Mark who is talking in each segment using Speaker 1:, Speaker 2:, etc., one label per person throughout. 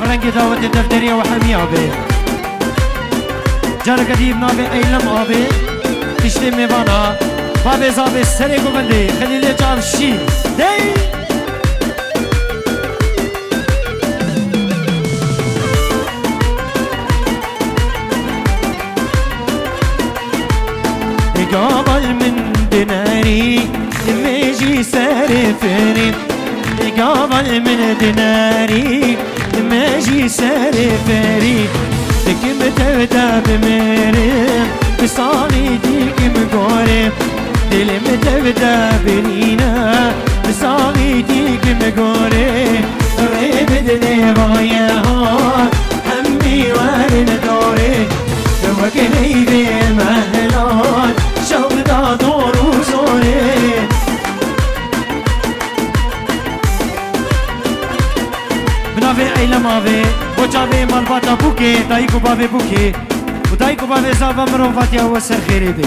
Speaker 1: رنگ دعوت دفتری و حمی آبه جارك دي بنابي ايلم آبه تشتي ميوانا بابي زابي سري قبندي خليلي جاب شي دي قابل من دناري ميجي سرفري قابل من دناري ميجي سرفري كم تبدا بمرم بصالي ديك مقورم دلم تبدا برينا بصالي ديك مقورم ريب دني بايا همي وارن دوري وكني بمهلان شوق دا دور وزوري بنافي ايلم آوي وجاوي مالباتا بوكي دايكو بابي بوكي ودايكو بابي زابا مروفاتيا وسر خيري بي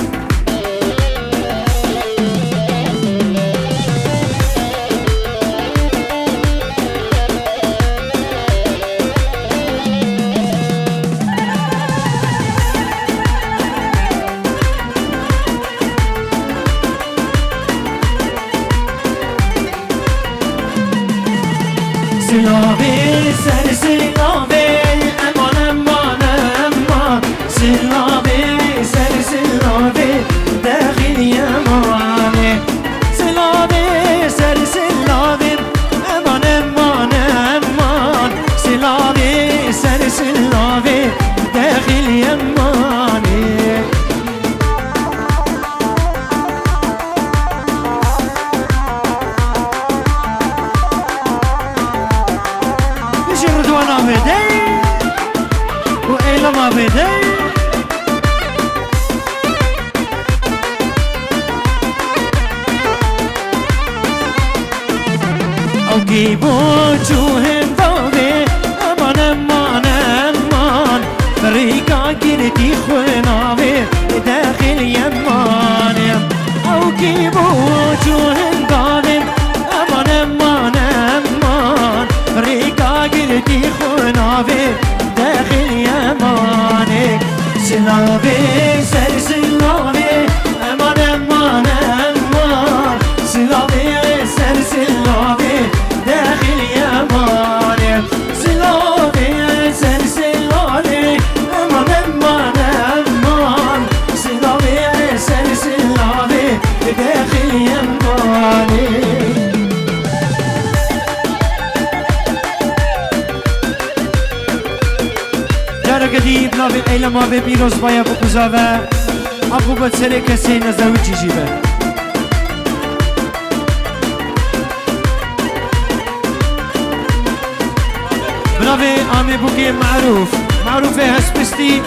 Speaker 1: سلابي سر سلابي امان امان امان سلابي سر سلابي داخل يماني سلابي سر سلابي امان امان امان سلابي سر سلابي داخل يماني وإلما بدي أو جيبوا جوهن ضوبي أمان أمان أمان فريقا جرتي خويناوي داخل يماني أو جيبوا جوهن ضوبي أمان أمان أمان فريقا جرتي خويناوي داخل يماني سلابي سر سلابي امان امان امان سلابي سر سلابي داخل يماني سلابي سر سلابي امان امان امان سلابي سر سلابي داخل يماني قديم نابي ايلما ببيروز بايا بكوزاوه ابو بتسري كسي نزاوي جيجيبه بنابي عمي بوكي معروف هسبستي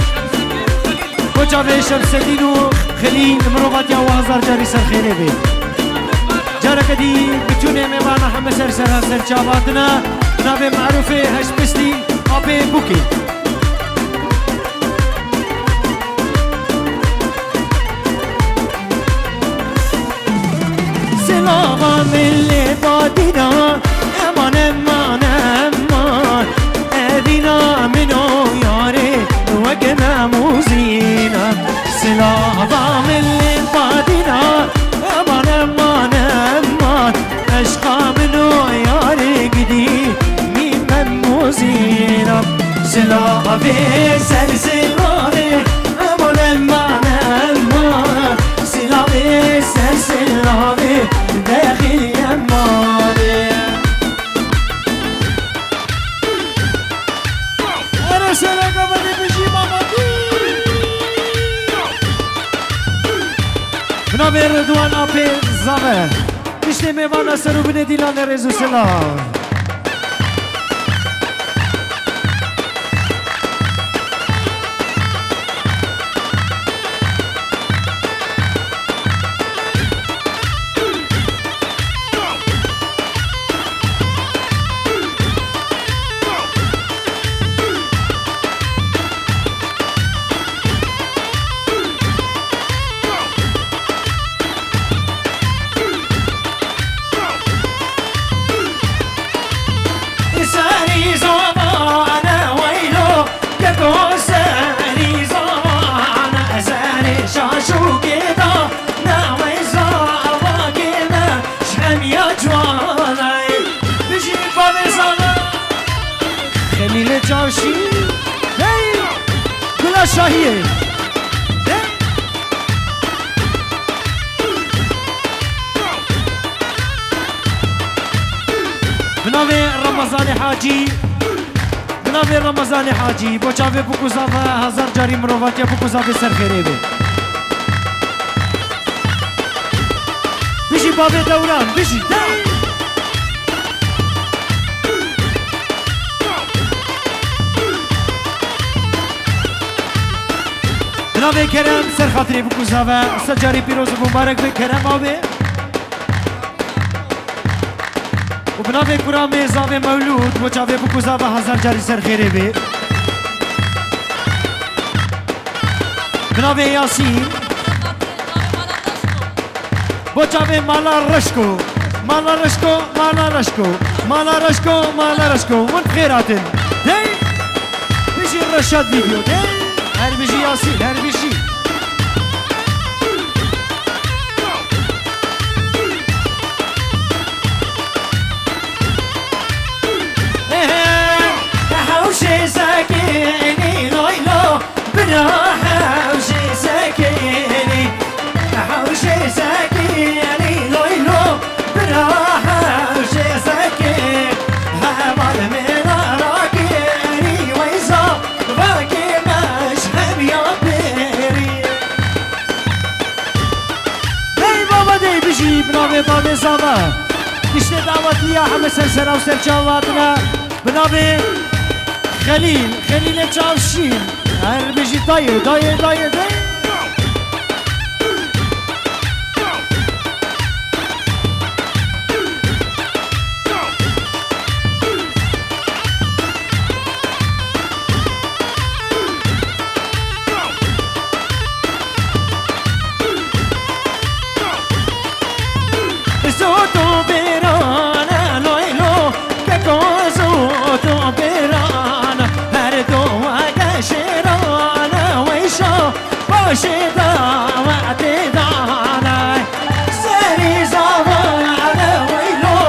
Speaker 1: وجابي شمسدينو خليل مروباتيا وهزار جاري سر خيري بي جارة قديم بتوني ميوانا حمى سر شاباتنا بنابي معروف هسبستي ابي بوكي سلام اللي بادينا امان امان امان ادينا منو ياري وقنا موزينا سلام اللي بادينا امان امان امان اشقى منو ياري قدي مين موزينا سلامي سر سلامي امان امان امان سلامي سر سلامي داخل يماني انا سلام بدي بجي مامتي بنابي رضوان ابي زابه تشتي ميوانا سرو بني ديلان رزو سلام چاشی هی گلا شاهیه بناوی رمضان حاجی بناوی رمضان حاجی با چاوی بکوزاوه هزار جاری مروفاتی بکوزاوه سرخیره بی بشی بابی دوران بشی بناوی کرم سر خاطری بکوزاوه سجاری پیروز مبارک بی کرم آوه و بناوی کرام زاوه مولود و چاوه بکوزاوه هزار جاری سرخیره بی بناوی یاسین بچاوه مالا رشکو مالا رشکو مالا رشکو مالا رشکو مالا رشکو من خیراتن هی بشی رشاد ویدیو هی هر بشی یاسین هر بشی حوشي ساكيني لويلو بنا حوشي ساكيني حوشي ساكيني لويلو بنا حوشي ساكيني هبال من راكيني ويزا باكي مشهب يا بيري هاي بابا دي بجي بنابي بابي زابا كشت دعوت ليا حمس السلام سرچاواتنا بنابي خليل تشاوشين هر بيجي داير زوتو بيرانا لويلو كاكو زوتو بيرانا هردو وقشيرانا ويشو بوشيدا وعتدانا سري زوانا ويلو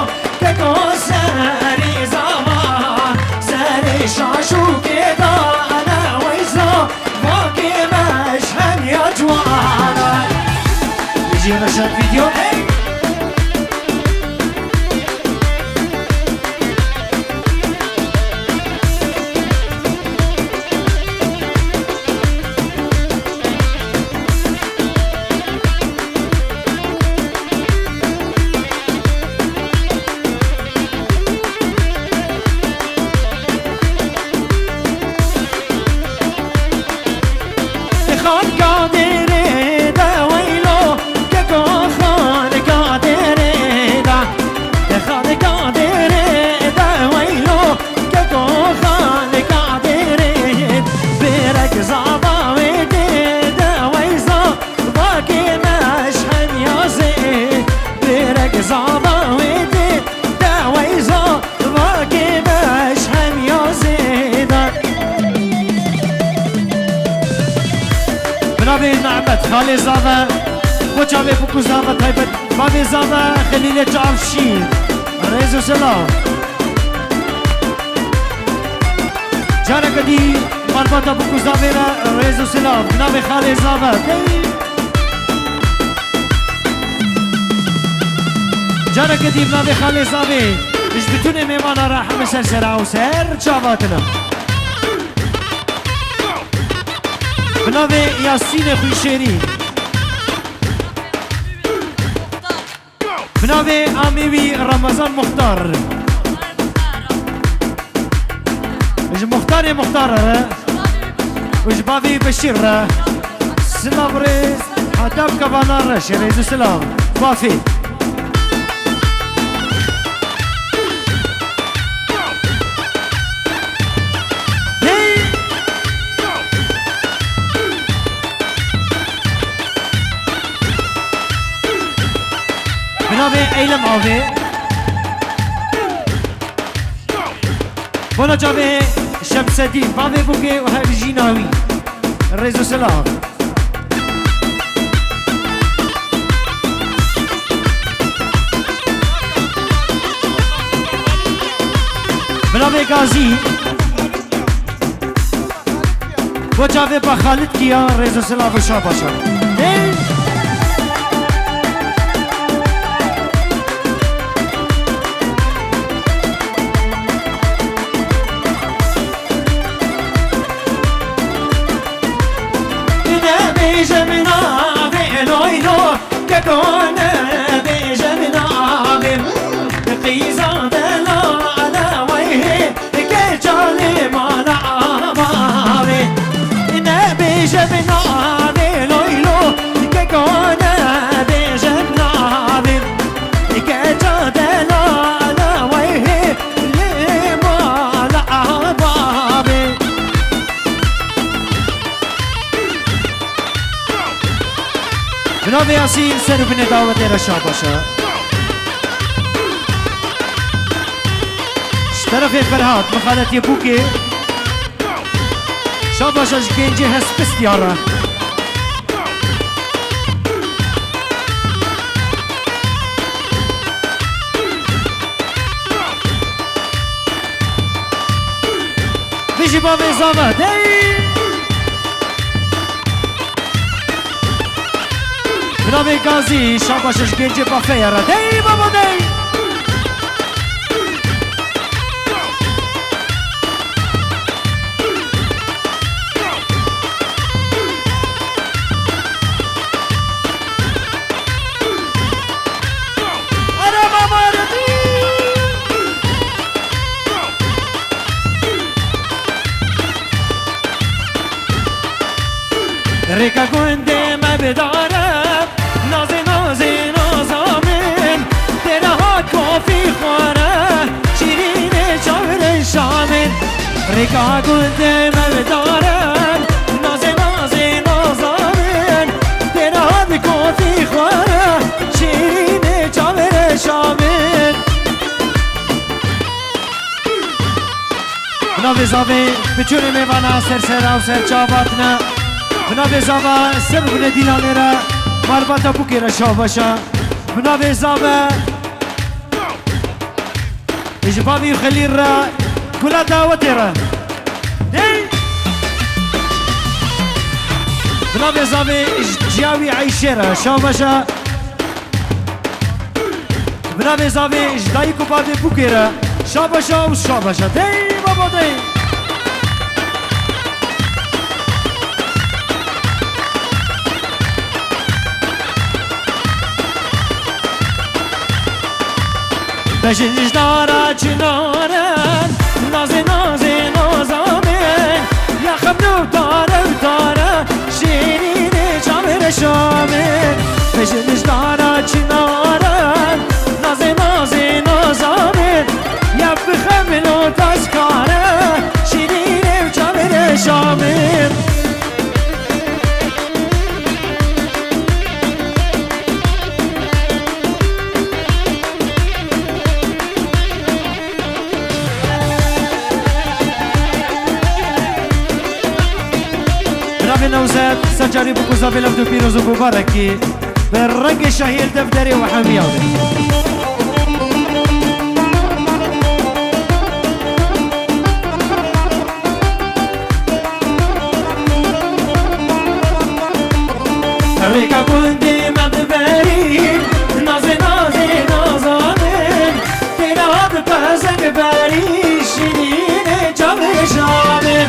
Speaker 1: كاكو سري زوانا سري شاشو كدانا ويزو باقي مشهم يا جوانا يجي مشهد فيديو خالي زاده بچاوه بکو زاده تایبت بابی زاده خلیل جعفشین رئیس و سلام جانا کدی مرباطا بکو زاده را رئیس و سلام بنابی خالي زاده جانا کدی بنابی خالي زاده مش بتونه میمانا را همه سرسره و سر چاواتنا بنابي ياسين خوي شيرين بنابي عميوي رمضان مختار وش مختار وش بابي بشير سلامري هداب كبانار شريز السلام وافي بنابي ايلم اوي بنا جابي شمس الدين بابي بوكي وهاي جيناوي الرئيس سلام بنابي غازي و جاوه با خالد کیا رزا سلاف و شاباشا دی
Speaker 2: كونه بجمنا بم قيزا دلا على وجهه كجالي مانا بابي نبي جمنا بلويلو كونه بجمنا بم كجا دلا على وجهه لمانا بابي
Speaker 1: بنابه یاسین سر و بینه دعوت رشا باشه طرف فرهاد مخالطی بوکی شا باشه گنجه هست پست یاره بیشی با ویزامه دی بنابه گازی شاباشش گنجه با فیره دی بابا دی اره بابا اره دی ریکا گنده مبدارم نازی نازی نازامن درها کافی خواره شیرین چاور شامن ریکا گنده مبدارم نازی نازی نازامن درها کافی خواره شیرین چاور شامن بنابه زاوه بچونه میوانا سر سر و سر چاواتنا بنابه زاوه سر بونه دیلانه را مرباطا بوکی را شاباشا بنابه زاوه اجبابی خلیل را کلا دعوتی را بنابه زاوه جیاوی عیشه را شاباشا بنابه زاوه اجدایی کبابی بوکی را شاباشا و شاباشا دی بابا دی بشنش دارا چنارن نازی نازی نازامن یا خبنو دارم دارم شیرین چامر شامن بشنش دارا چنارن نازی نازی نازامن یا بخمنو تسکارم شیرین چامر شامن نوزاد سجاري بوكو زافي لفدو بيروز ومباركي بالرق شهيل دفتري وحمياوي ريكا كنتي مدبرين نازي نازي نازامين تينا ببازن باري شنين جامي جامي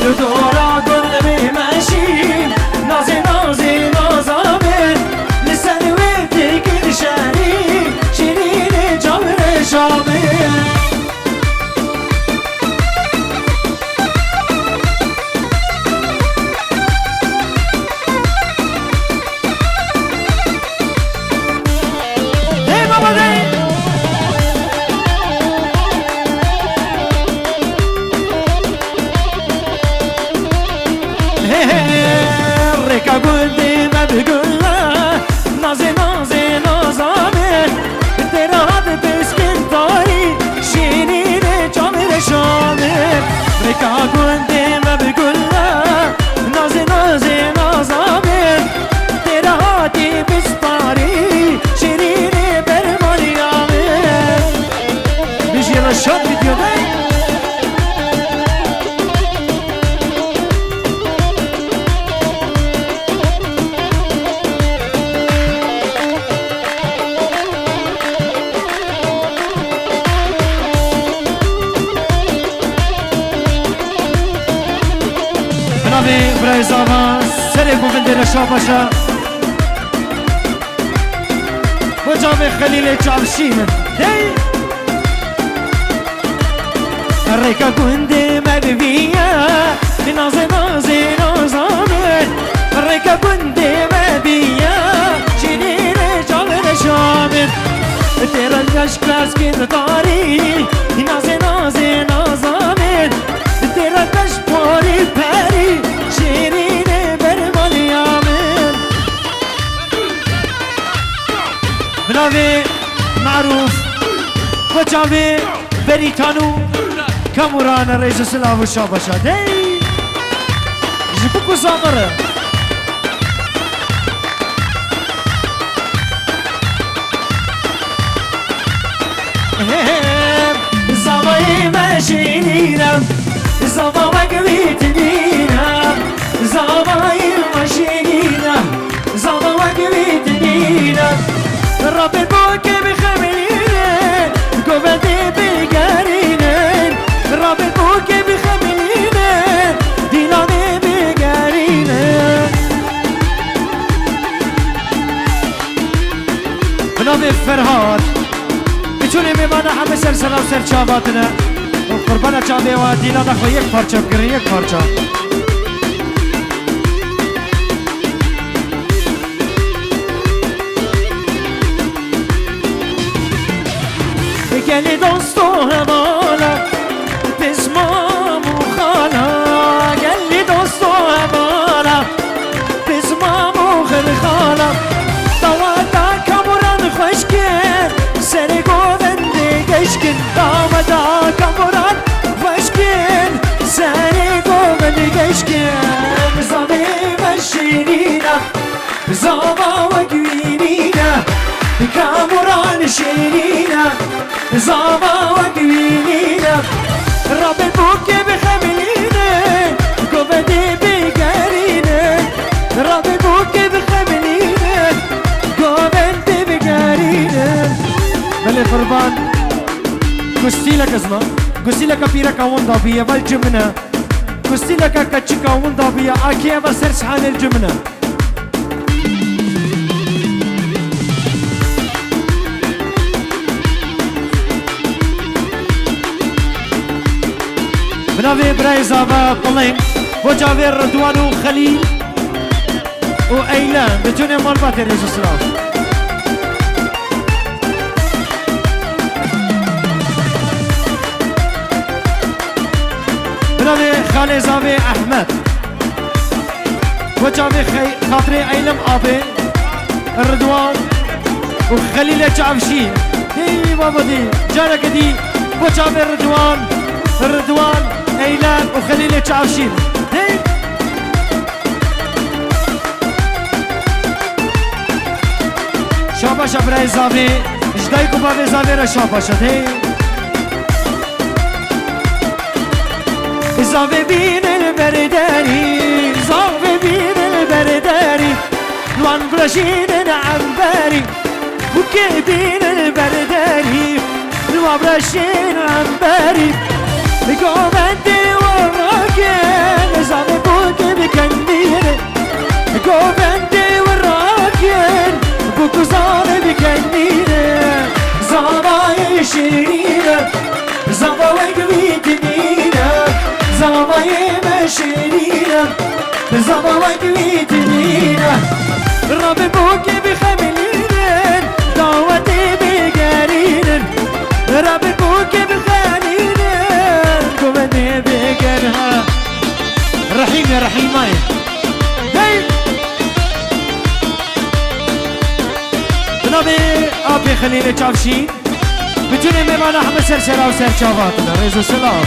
Speaker 1: لدورا قلبي ماشي نازي نازي نازامين لسان ويدي كل شاري شنين جامي جامي بنابي براي زاوا سري بوغندي رشابشا وجابي خليل جابشين هي الريكا كوندي مبيبيا نازي نازي نازامن الريكا كوندي مبيبيا شيني رجال رشامن تيرا الكشكاس كين طاري نازي نازي نازامن تيرا كشبوري باري شيني برمال يامن بنابي معروف وجابي بريتانو كامورانا رئيس السلام والشابشة دي جيبوكو زامرة زامي ماشينينا زاما وقويتنينا زامي ماشينينا زاما وقويتنينا ربي بوكي بخمينين قوبتي بقارينين ربي بوكي بخمينين ديناني بقارينين بنابي فرهاد بچوني ميمانا همه سلسله و سرچاواتنا قربانا چاوه و دينانا خو یک پارچه بگیرن یک پارچه گلی دوست و همالا بزمام و خالا گلی دوست و همالا بزمام و خالا دوادا کاموران خوشگن سر گوونده گشکن دوادا کاموران خوشگن سر گوونده گشکن زاوی مشینینا زاوا و گوینینا كاموران شيرينا زاما وقوينينا رب البوكي بخملينا قوبدي بقارينا رب البوكي بخملينا قوبدي بقارينا بلي فربان قستي لك ازما قستي لك بيرا كاون ضابية والجمنة قستي لك كتش كاون ضابية اكي بسرس حان الجمنة بنابي براي زاوا طلين وجابي رضوان وخليل وايلان بجوني مالبات رئيس السلام بنابي خالي زاوي احمد وجابي خاطري ايلم ابي الرضوان وخليل جعفشين دي بابا دي جارك دي وجابي الرضوان ايلان وخليل جعفشين هي شاباشا براي زاوي جدايكو بابي زاوي را شاباشا هي زاوي بين البرداري زاوي بين البرداري لوان برشين عنباري وكي بين البرداري لوان برشين عنباري قوبندي والراكن زاوي بوكي بكنديني قوبندي والراكن بوكو زاوي بكنديني زاوي شيرينة زاوي قويتنينة زاوي مشيرينة زاوي قويتنينة ربي بوكي بخملينن دعوتي بقارينن ربي بوكي بخملينن قوبندي بقرها رحيم يا رحيماي هاي بنابي ابي خليل جعفشين بجوني ميمان احمد سرسرا وسرچاواتنا ريزو سلام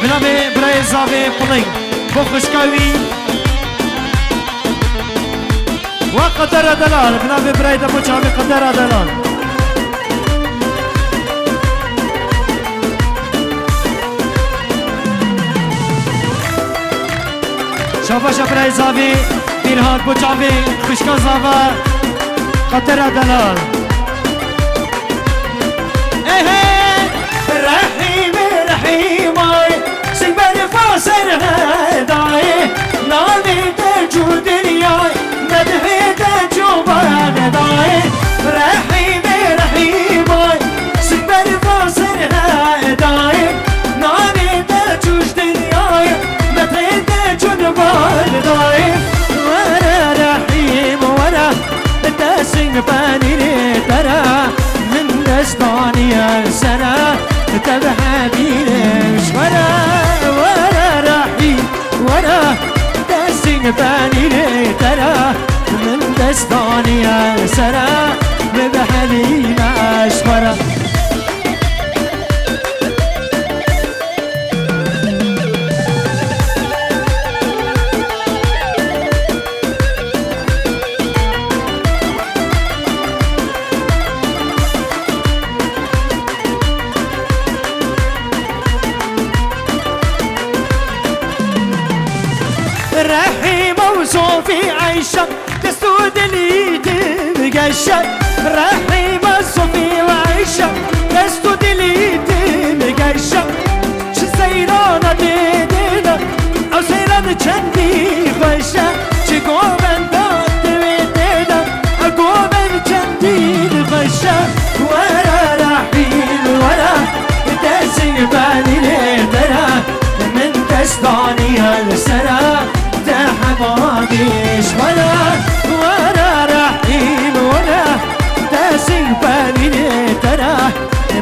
Speaker 1: بنابي براي زاوي بلين بو خشكاوي وقدر دلال بنابي براي دبو چاوي قدر دلال شاباشا براي زاوي بيرهان بو چاوي خشكا زاوا قدر دلال
Speaker 2: رحيم رحيماي سيبر فاسر هداي نامي تجو دنياي مدحي تجو بغداي رحيم رحيماي سيبر فاسر هداي نامي تجو دنياي مدحي تجو بغداي وانا رحيم وانا تسنگ باني ترى من دستاني السنة تبحبينش ولا رحيم ولا تسنگ باني ترى من دستاني السنة تبحبينش ولا رحيم وصوفي عيشة تسود لي تبقشة رحيم وصوفي وعيشة تسود لي تبقشة شو سيرانة دينا أو سيرانة جندي خشة شو قومن دات بيدينا أو قومن جندي خشة ولا رحيم ولا تسنگ باني ليتنا من دستاني السنة تحبابيش ولا رحيم ولا تسنگ باني ترى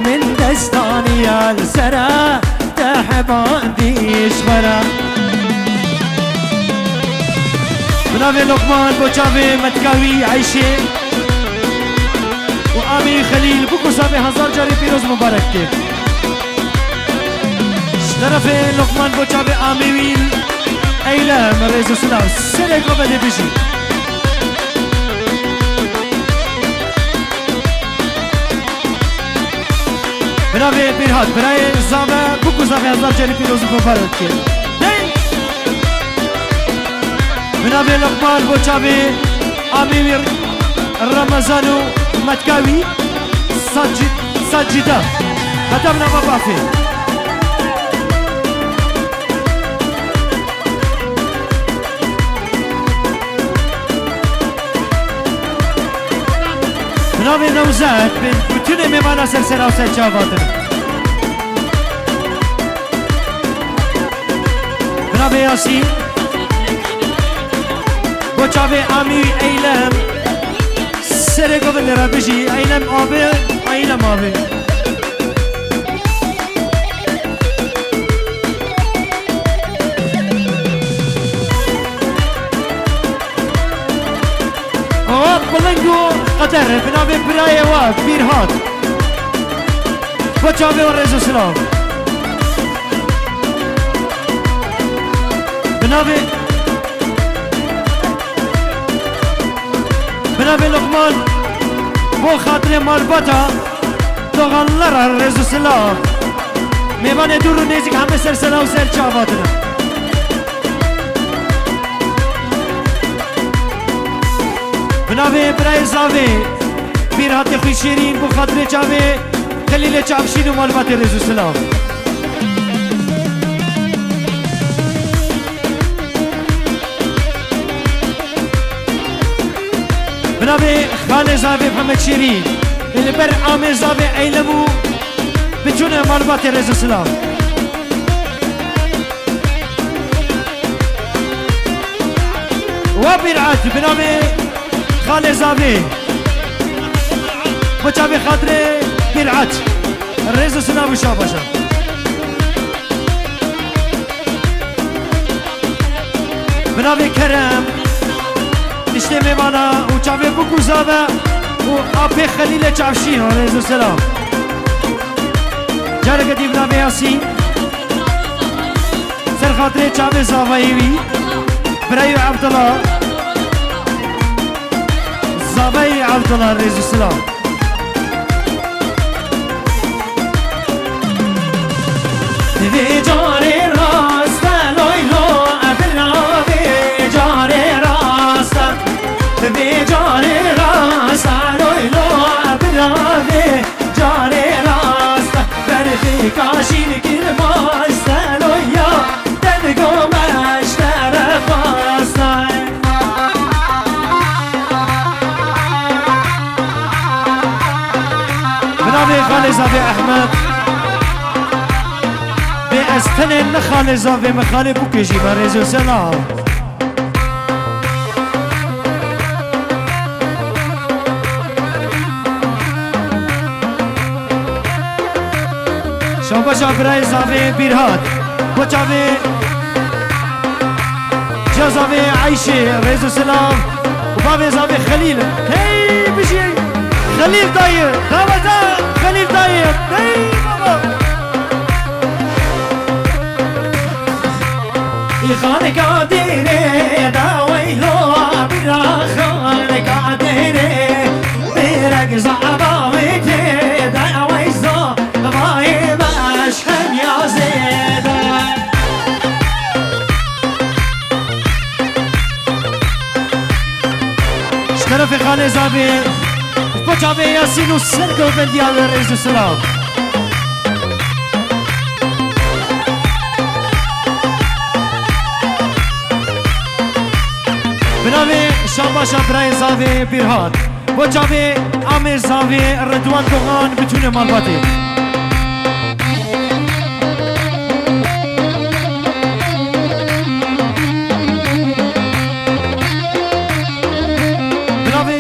Speaker 2: من دستاني السنة تحبابيش ولا
Speaker 1: بنابي لقمان بوچاوي متكاوي عيشي وآمي خليل بكو سابي هزار جاري بيروز مبارك كيف طرف لقمان بوچاوي آمي ويل ايلام رئيس سلاو سرق بدي بيجي بنابي بيرهات براي زابا بكو زابي هزار جاري بيروز مبارك كيف بنابي لقمان بوچاوي آمي ويل رمضانو متكاوي سجدة كتبنا بابافي بنابي نوزاد بتون ميمانا سلسلة وسلشافاتنا بنابي ياسين بوچاوي آمي ايلام سرقو بالنرا بجي ايلام آبي ايلام آبي بلنگو قدر بنابي براي واد بيرهات بوچاوي ورزو سلام بنابي لقمان بو خاطر مربطة تغلر الرزو سلام ميوان دورو نيزك همه سلسلة و سر چاواتنا بنابي براي زاوي بيرهات خوي شيرين بو خاطر چاوي خليل چاوشين و معلومات الرزو سلام بنابي خالي زاوي محمد شيرين اللي بر عامر زاوي ايلمو بجونه معلومات الرزو سلام وبيرعات بنابي خالي زاوي بچاوي خاطري بيرعات الرزو سلام وشابشا بنابي كرم نشته ميمانا و چاوي بكو زاوه و آبي خليل چاوشين الرزو سلام جارك دي بنابي ياسين سر خاطري چاوي زاويوي برايو عبدالله زاوي عبدالله الرزو سلام
Speaker 2: في جاري راست لويلو أبراوي جاري راست في جاري راست لويلو أبراوي جاري راست ماشین گیر باستن و یا دلگمش طرف باستن
Speaker 1: بنابه خاله زاوی احمد به استن نخاله زاوی مخاله بکشی برز و سلام شاباشا برای زاوی بیرهاد بچاوی جا زاوی عیشه رز و سلام و بابی زاوی خلیل هی بشی خلیل دایر دامتا خلیل دایر هی بابا
Speaker 2: خانقاديري داويلو برا خانقاديري برق زعباويتي داويزو باي مشهم يا زيد
Speaker 1: شرف خانه زاوی بچاوی یاسین و سرگو بندیال رز و سلام بنابه شاباشا برای زاوی بیرهاد با جاوی امیر زاوی ردوان دوغان بتونه مالباتی بنابه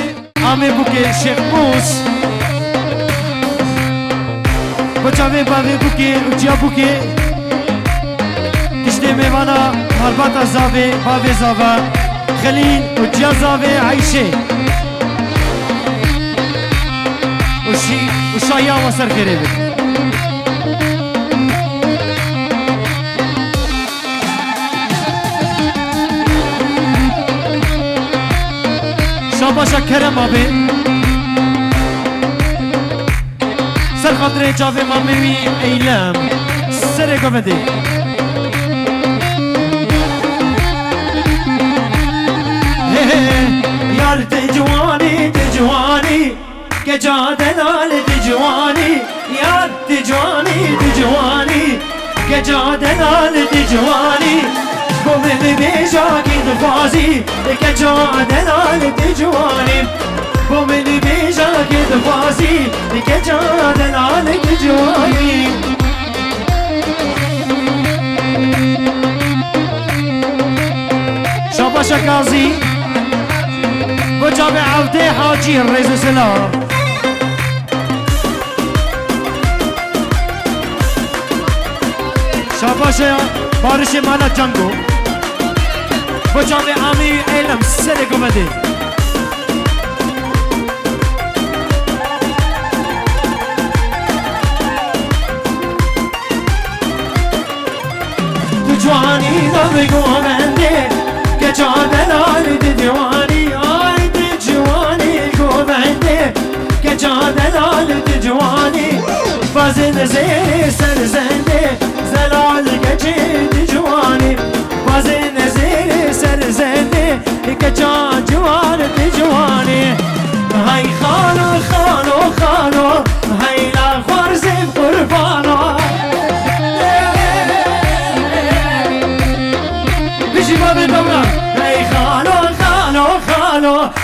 Speaker 1: امیر بوکی شیخ موس با جاوی باوی بوکی اجیا بوکی کشته میوانا مالباتا زاوی باوی زاوی خليل وجزابي عيشي وشايا وسر قريبي شاباشا كرم ابي سر خاطر جاوي مامي ايلام سر قمدي
Speaker 2: یار تجوانی تجوانی که جا دلال تجوانی یار تجوانی تجوانی که جا دلال تجوانی بومن بیجا کی دفازی که جا دلال تجوانی بومن بیجا کی دفازی که جا دلال تجوانی
Speaker 1: شاباشا قاضي وجاب عودي حاجي الرئيس سلام شاباشا بارش مانا جنگو وجاب عامي علم سرق ومدي
Speaker 2: تجواني ضبق ومندي كجا دلال تجواني آي تجواني قومندي كجا دلال تجواني فازن زيري سرزندي زلال كجي تجواني فازن زيري سرزندي كجا جوان تجواني هاي خالو خالو خالو هاي لا خرزي قربانو بيجي باب الدورة هاي خالو خالو خالو